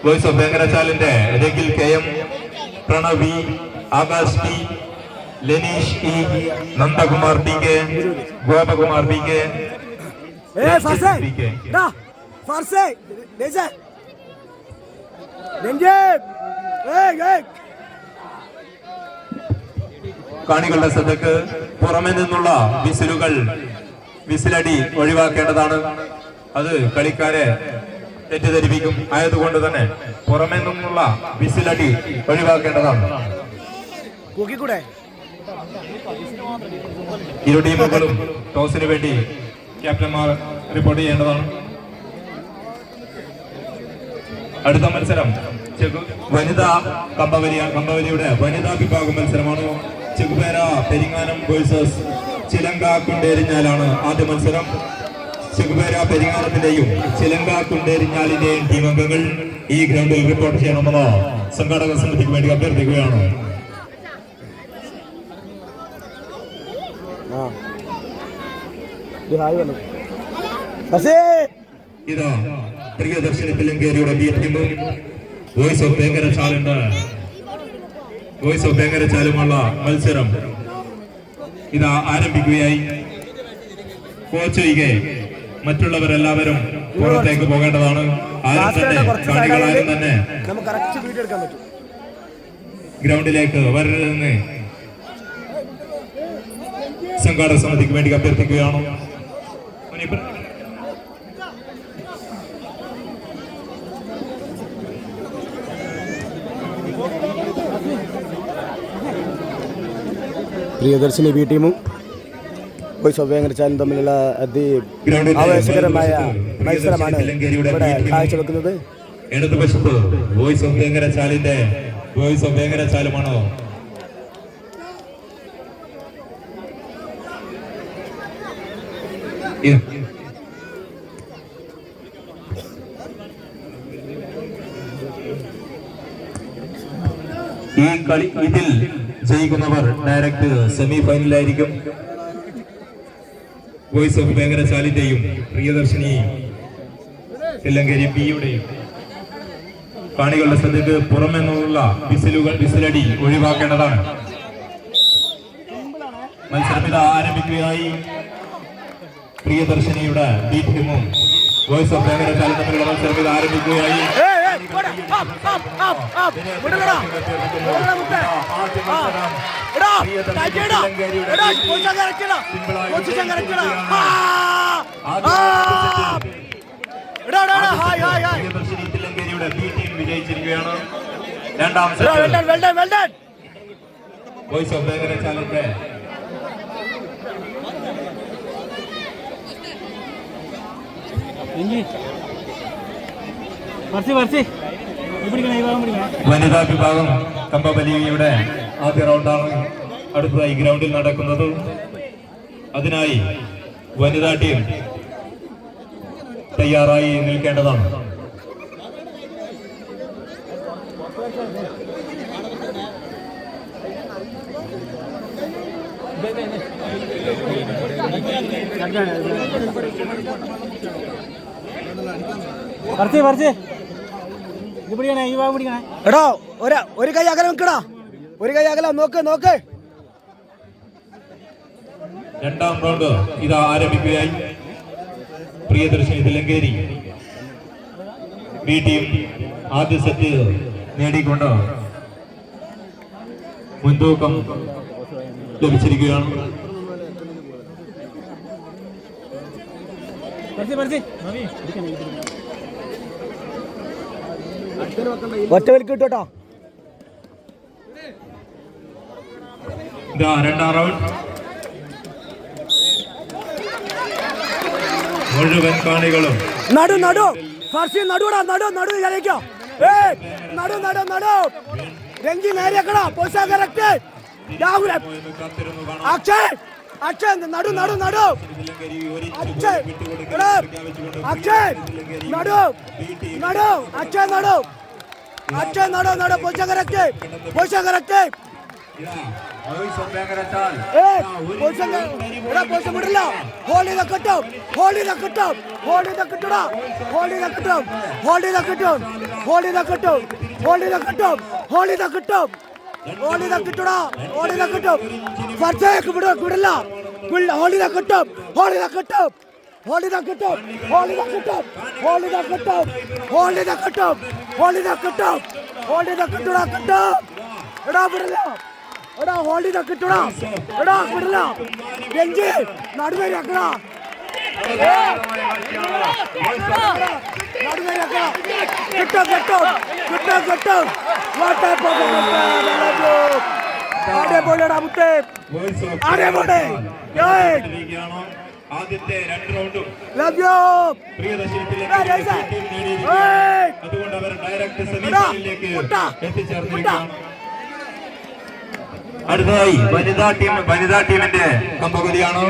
Voice of വെങ്കരച്ചാലിന്റെ Ragil KM, Pranavi, Akash P, Leneesh E, Nandakumar DK, Gopakumar BK. കാണികളുടെ ശ്രദ്ധക്ക് പുറമെ നിന്നുള്ള വിസിലടി ഒഴിവാക്കേണ്ടതാണ്. അത് കളിക്കാരെ തെറ്റിദ്ധരിപ്പിക്കും. ആയതുകൊണ്ട് തന്നെ പുറമെ നിന്നുള്ള വിസിലടി ഒഴിവാക്കേണ്ടതാണ്. ഇരു ടീമുകളും ടോസിന് വേണ്ടി ക്യാപ്റ്റന്മാർ റിപ്പോർട്ട് ചെയ്യേണ്ടതാണ്. അടുത്ത മത്സരം വനിതാ കമ്പവലിയുടെ വനിതാ വിഭാഗം മത്സരമാണ്. ചെകുപേര പെരിങ്ങാനം വേഴ്സസ് ചിലങ്ക കുണ്ടേരിഞ്ഞാലാണ് ആദ്യ മത്സരം. ചെകുപേര പെരിങ്ങാനത്തിന്റെയും ചിലങ്ക കുണ്ടേരിഞ്ഞാലിന്റെയും ടീം അംഗങ്ങൾ ഈ ഗ്രൗണ്ടിൽ റിപ്പോർട്ട് ചെയ്യണമെന്ന് സംഘാടക സമിതിക്ക് വേണ്ടി അഭ്യർത്ഥിക്കുകയാണ്. ഇതാ പ്രിയദർശിനി തിലങ്കേരിയുടെ ബി ടീമും വോയിസ് ഓഫ് വേങ്ങരച്ചാലുമുള്ള മത്സരം ഇതാ ആരംഭിക്കുകയായി. കോച്ച് ഒഴികെ മറ്റുള്ളവരെല്ലാവരും പുറത്തേക്ക് പോകേണ്ടതാണ്. കാണികളാരും തന്നെ ഗ്രൗണ്ടിലേക്ക് വരരുതെന്ന് സംഘാടക സമിതിക്ക് വേണ്ടി അഭ്യർത്ഥിക്കുകയാണ്. പ്രിയദർശിനി ബി ടീമും വോയിസ് ഓഫ് വേങ്ങരച്ചാലും തമ്മിലുള്ള ആവേശകരമായ മത്സരമാണ് ഇവിടെ കാഴ്ചവെക്കുന്നത്. ഇടതുവശത്ത് വോയിസ് ഓഫ് വേങ്ങരച്ചാലുമാണോ? ഈ കളി ഇതിൽ ജയിക്കുന്നവർ ഡയറക്റ്റ് സെമി ഫൈനലിലായിരിക്കും. വോയിസ് ഓഫ് വേങ്ങരച്ചാലിന്റെയും പ്രിയദർശിനി തില്ലങ്കേരി ബിയുടെയും കാണികളുടെ ശ്രദ്ധയ്ക്ക് പുറമെ നിന്നുള്ള വിസിലടി ഒഴിവാക്കേണ്ടതാണ്. മത്സരം ഇത് ആരംഭിക്കുകയായി. പ്രിയദർശിനിയുടെ ബി ടീമും വോയിസ് ഓഫ് വേങ്ങരച്ചാലും തമ്മിലുള്ള മത്സരം ഇത് ആരംഭിക്കുകയായി. പ്രിയദർശിനി തില്ലങ്കേരിയുടെ ബി ടീം വിജയിച്ചിരിക്കുകയാണ്. രണ്ടാം വോയിസ് ഓഫ് വേങ്ങരച്ചാലിന്റെ വനിതാ വിഭാഗം കമ്പവലിയുടെ ആദ്യ റൗണ്ടാണ് അടുത്തതായി ഗ്രൗണ്ടിൽ നടക്കുന്നത്. അതിനായി വനിതാ ടീം തയ്യാറായി നിൽക്കേണ്ടതാണ്. എടോ ഒരു കൈ അകലം നിൽക്കടാ, ഒരു കൈ അകലം നോക്ക്. രണ്ടാം റൗണ്ട് ഇതാ ആരംഭിക്കുകയായി. പ്രിയദർശിനി തില്ലങ്കേരി ബി ടീം ആദ്യ സെറ്റ് നേടിക്കൊണ്ട് മുൻതൂക്കം ലഭിച്ചിരിക്കുകയാണ്. ഒറ്റ വലിക്ക് കിട്ടോട്ടോ. രണ്ടാം റൗണ്ട് മുഴുവൻ കാണികളും രംഗി നേരെക്കടാ പോസാ കറക്റ്റ്. അക്ഷയ് നടു അക്ഷയ് നടു പോസാ കറക്റ്റ്. പൊസിഷൻ വിടില്ല. ഹോൾഡ് ചെയ്ത കിട്ടും, ഹോൾഡ് ചെയ്ത കിട്ടും, ഹോൾഡ് ചെയ്ത കിട്ടൂടാ, ഹോൾഡ് ചെയ്ത കിട്ടും, ഹോൾഡ് ചെയ്ത കിട്ടും, ഹോൾഡ് ചെയ്ത കിട്ടും, ഹോൾഡ് ചെയ്ത കിട്ടും, ഹോൾഡ് ചെയ്ത കിട്ടും, ഹോൾഡ് ചെയ്ത കിട്ടൂടാ, ഹോൾഡ് ചെയ്ത കിട്ടും. ഫർസേക്ക് വിടില്ല, ഹോൾഡ് ചെയ്ത കിട്ടും, ഹോൾഡ് ചെയ്ത കിട്ടും, ഹോൾഡ് ചെയ്ത കിട്ടും, ഹോൾഡ് ചെയ്ത കിട്ടും, ഹോൾഡ് ചെയ്ത കിട്ടും, ഹോൾഡ് ചെയ്ത കിട്ടും, ഹോൾഡ് ചെയ്ത കിട്ടും, ഹോൾഡ് ചെയ്ത കിട്ടൂടാ കിട്ടും. എടാ വിടില്ല, എടാ ഹോൾഡ് ചെയ്ത കിട്ടൂടാ, എടാ വിടില്ല. ബെഞ്ച് നടുവേരിയാക്കടാ, നടുവേരിയാക്കടാ. കിട്ടും കിട്ടും കിട്ടും കിട്ടും. അടിപൊളിയുടെ മുത്തേ, അടിപൊളി. ആദ്യത്തെ 2 റൗണ്ടും ലവ് യു. അതുകൊണ്ട് അവർ ഡയറക്ട് സെമിഫൈനലിലേക്ക് എത്തിച്ചേർന്നിരിക്കുകയാണ്. അടുത്തതായി വനിതാ ടീമിന്റെ കമ്പകുതിയാണ്.